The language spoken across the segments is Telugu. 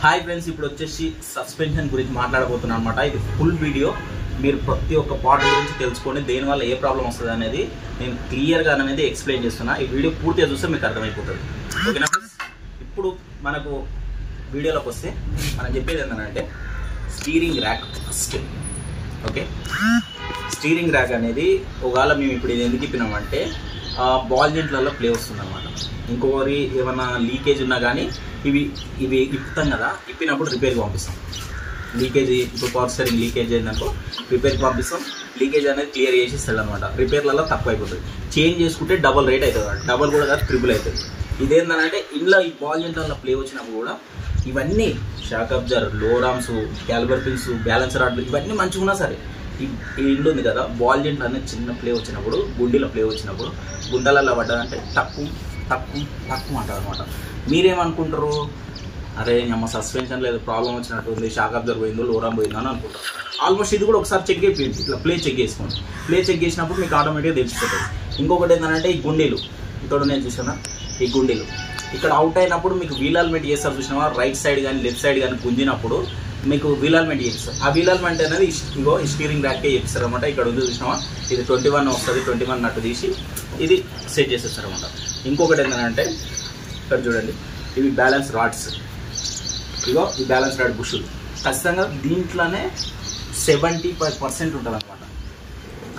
హాయ్ ఫ్రెండ్స్, ఇప్పుడు వచ్చేసి సస్పెన్షన్ గురించి మాట్లాడబోతున్నాను అనమాట. ఇది ఫుల్ వీడియో. మీరు ప్రతి ఒక్క పార్ట్ గురించి తెలుసుకోండి, దేనివల్ల ఏ ప్రాబ్లం వస్తుంది అనేది నేను క్లియర్గా అనేది ఎక్స్ప్లెయిన్ చేస్తున్నా. ఈ వీడియో పూర్తిగా చూస్తే మీకు అర్థమైపోతుంది. ఓకేనా ఫ్రెండ్స్? ఇప్పుడు మనకు వీడియోలోకి వస్తే మనం చెప్పేది ఏంటంటే steering rack first. Okay, steering rack అనేది ఒకవేళ మేము ఇప్పుడు ఇది ఎందుకు ఇప్పినామంటే బాల్ జెంట్లలో ప్లే వస్తుంది అనమాట. ఇంకొకరి ఏమైనా లీకేజ్ ఉన్నా కానీ ఇవి ఇప్పుతాం కదా, ఇప్పినప్పుడు రిపేర్కి పంపిస్తాం. లీకేజ్ ఇప్పుడు పవర్ స్టీరింగ్ లీకేజ్ అయిందనుకో రిపేర్కి పంపిస్తాం. లీకేజ్ అనేది క్లియర్ చేసి ఇస్తాడు అనమాట. రిపేర్లలో తక్కువ అయిపోతుంది. చేంజ్ చేసుకుంటే డబల్ రేట్ అవుతుంది, డబల్ కూడా కాదు ట్రిపుల్ అవుతుంది. ఇదేంటంటే ఇంట్లో ఈ బాల్ జెంట్లలో ప్లే వచ్చినప్పుడు కూడా ఇవన్నీ shock absorber, lower arms, caliper pins, balance రాడ్లు ఇవన్నీ మంచిగా ఉన్నా సరే ఈ ఇండ్లు ఉంది కదా, బాల్ జెంట్లు అనేది చిన్న ప్లే వచ్చినప్పుడు, గుండెలో ప్లే వచ్చినప్పుడు గుండెలలో పడ్డదంటే తక్కువ తక్కువ తక్కువ అంటారు అనమాట. మీరేమనుకుంటారు, అరే అమ్మ సస్పెన్షన్ లేదు, ప్రాబ్లం వచ్చినట్టు ఉంది, షాక్ అబ్జర్వర్ పోయిందో లోరామ్ పోయిందో అని అనుకుంటారు. ఆల్మోస్ట్ ఇది కూడా ఒకసారి చెక్ అయిపోయింది. ఇట్లా ప్లే చెక్ చేసుకోండి. ప్లే చెక్ చేసినప్పుడు మీకు ఆటోమేటిక్గా తెలిసిపోతుంది. ఇంకొకటి ఏంటంటే ఈ గుండెలు, ఇక్కడ నేను చూసాను ఈ గుండెలు ఇక్కడ అవుట్ అయినప్పుడు మీకు వీలాల్మెంట్ చేస్తారు చూసినావా, రైట్ సైడ్ కానీ లెఫ్ట్ సైడ్ కానీ గుంజినప్పుడు మీకు వీలాల్మెంట్ చేస్తారు. ఆ వీలాల్మెంట్ అనేది ఇగో ఈ స్టీరింగ్ ర్యాక్కే చేస్తారు అనమాట. ఇక్కడ ఉంది చూసినావా, ఇది 21 వస్తుంది, 21 నట్టు తీసి ఇది సెట్ చేసేస్తారు అనమాట. ఇంకొకటి ఏంటంటే ఇక్కడ చూడండి, ఇవి బ్యాలెన్స్ రాడ్స్. ఇగో ఈ బ్యాలెన్స్ రాడ్ బుషులు ఖచ్చితంగా దీంట్లోనే 75% ఉంటుంది అనమాట.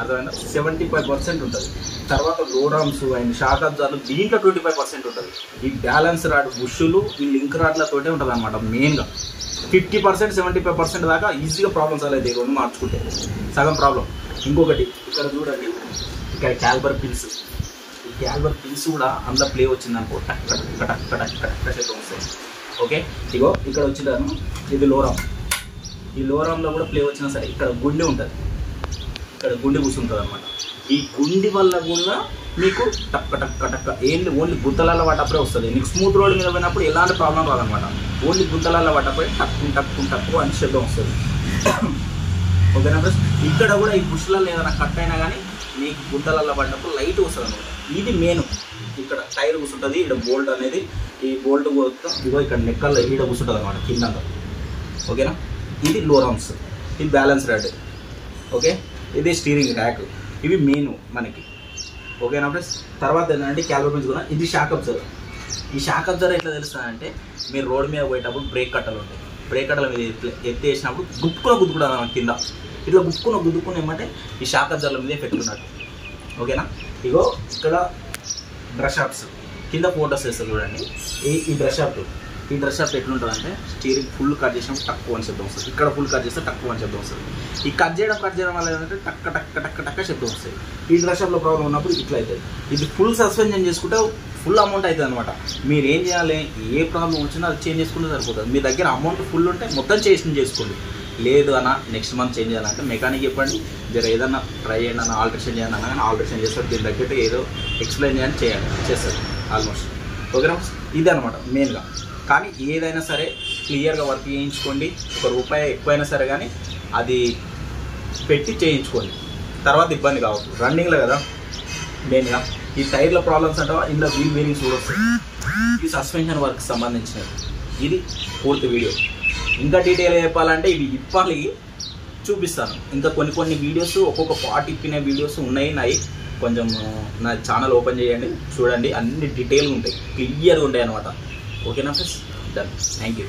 అర్థమైందా? 75% ఉంటుంది. తర్వాత లోరామ్స్ అండ్ షాక్ అబ్జర్వర్లు దీంట్లో 25% ఉంటుంది. ఈ బ్యాలెన్స్ రాడ్ బుషులు ఈ లింక్ రాడ్లతోటే ఉంటుంది అనమాట. మెయిన్గా 50% 75% దాకా ఈజీగా ప్రాబ్లమ్స్ సాల్వ్ అవుతాయి రెండు మార్చుకుంటే, సగం ప్రాబ్లం. ఇంకొకటి ఇక్కడ చూడండి, ఇక్కడ క్యాలిబర్ పిన్స్. ఈ క్యాలిబర్ పిన్స్ కూడా అందులో ప్లే వచ్చిందనుకో టక్ టక్ టక్ టక్ టక్ టక్ వస్తాయి. ఓకే, ఇగో ఇక్కడ వచ్చినాను, ఇది లోరామ్. ఈ లోరామ్లో కూడా ప్లే వచ్చినా సరే ఇక్కడ గుండె ఉంటుంది, ఇక్కడ గుండె కూర్చుంటుంది అనమాట. ఈ గుండె వల్ల కూడా మీకు టక్క టక్క టక్క ఏంటి ఓన్లీ గుంతలలో పడ్డప్పుడే వస్తుంది. నీకు స్మూత్ రోడ్ మీద పోయినప్పుడు ఎలాంటి ప్రాబ్లం రాదనమాట. ఓన్లీ గుంతలలో పడ్డప్పుడే టక్కు టక్కు టక్కు అని శబ్దం వస్తుంది. ఓకేనా ఫ్రెండ్స్? ఇక్కడ కూడా ఈ బుష్లలో ఏదైనా కట్ అయినా కానీ మీకు గుంతలలో పడ్డప్పుడు లైట్ వస్తుంది అనమాట. ఇది మెయిన్. ఇక్కడ టైర్ కూర్చుంటుంది, ఇక్కడ బోల్ట్ అనేది ఈ బోల్ట్ ఇగో ఇక్కడ నెక్కల్లో ఈడ కూర్చుంటుంది అనమాట కింద. ఓకేనా? ఇది లోరామ్స్, ఇది బ్యాలెన్స్ రాడ్. ఓకే, ఇది స్టీరింగ్ ర్యాక్. ఇవి మెయిన్ మనకి. ఓకేనా ఫ్రెండ్స్? తర్వాత ఏంటంటే క్యాలిబర్ పిన్స్ కూడా. ఇది షాక్ అబ్జర్వర్. ఈ షాక్ అబ్జర్వర్ ఎట్లా తెలుస్తుందంటే మీరు రోడ్ మీద పోయేటప్పుడు బ్రేక్ కట్టలు ఉంటాయి, బ్రేక్ కట్టల మీద ఎత్తేసినప్పుడు గుద్దుకుంటాను కింద. ఇట్లా గుద్దుకుని ఏమంటే ఈ షాక్ అబ్జర్వర్ల మీద ఎఫెక్ట్ ఉన్నట్టు. ఓకేనా? ఇగో ఇక్కడ డ్రెస్ షాప్స్ కింద ఫోటోస్ వేస్తారు చూడండి. ఈ డ్రెస్ షాప్, ఈ డ్రెస్ షాప్ ఎట్లుంటుందంటే స్టీరింగ్ ఫుల్ కట్ చేసినప్పుడు తక్కువ అని శబ్దం వస్తుంది. ఇక్కడ ఫుల్ కట్ చేస్తే తక్కువ అని శబ్దం వస్తుంది. ఈ కట్ చేయడం వల్ల ఏంటంటే టక్క టక్క టక్క టక్క శబ్దం వస్తుంది. ఈ డ్రెస్ షాప్లో ప్రాబ్లం ఉన్నప్పుడు ఇట్లా అవుతుంది. ఇది ఫుల్ సస్పెన్షన్ చేసుకుంటే ఫుల్ అమౌంట్ అవుతుంది అనమాట. మీరు ఏం చేయాలి, ఏ ప్రాబ్లం వచ్చినా అది చేంజ్ చేసుకుంటే సరిపోతుంది. మీ దగ్గర అమౌంట్ ఫుల్ ఉంటే మొత్తం చేసుకోండి. లేదు అన్న నెక్స్ట్ మంత్ చేంజ్ చేయాలంటే మెకానిక్ చెప్పండి, జర ఏదన్నా ట్రై చేయండి అన్న, ఆల్టరేషన్ చేయండి అన్న, కానీ ఆల్టరేషన్ చేస్తారు. దీని తగ్గట్టు ఏదో ఎక్స్ప్లెయిన్ చేస్తారు ఆల్మోస్ట్. ఓకేనా? ఇది అనమాట మెయిన్గా. కానీ ఏదైనా సరే క్లియర్గా వర్క్ చేయించుకోండి. ₹1 ఎక్కువైనా సరే కానీ అది పెట్టి చేయించుకోండి. తర్వాత ఇబ్బంది కావచ్చు. రన్నింగ్లో కదా మెయిన్గా. ఈ టైర్ల ప్రాబ్లమ్స్ అంటే ఇందులో వీల్ బేరింగ్స్ కూడా వస్తాయి. ఇది సస్పెన్షన్ వర్క్ సంబంధించినది. ఇది పూర్తి వీడియో. ఇంకా డీటెయిల్గా చెప్పాలంటే ఇవి ఇప్పాలి, చూపిస్తాను. ఇంకా కొన్ని వీడియోస్, ఒక్కొక్క పార్ట్ ఇప్పిన వీడియోస్ ఉన్నాయి. కొంచెం నా ఛానల్ ఓపెన్ చేయండి, చూడండి. అన్ని డీటెయిల్గా ఉంటాయి, క్లియర్గా ఉంటాయి అనమాట. ఓకేనా ఫ్రెండ్స్? డన్. Thank you.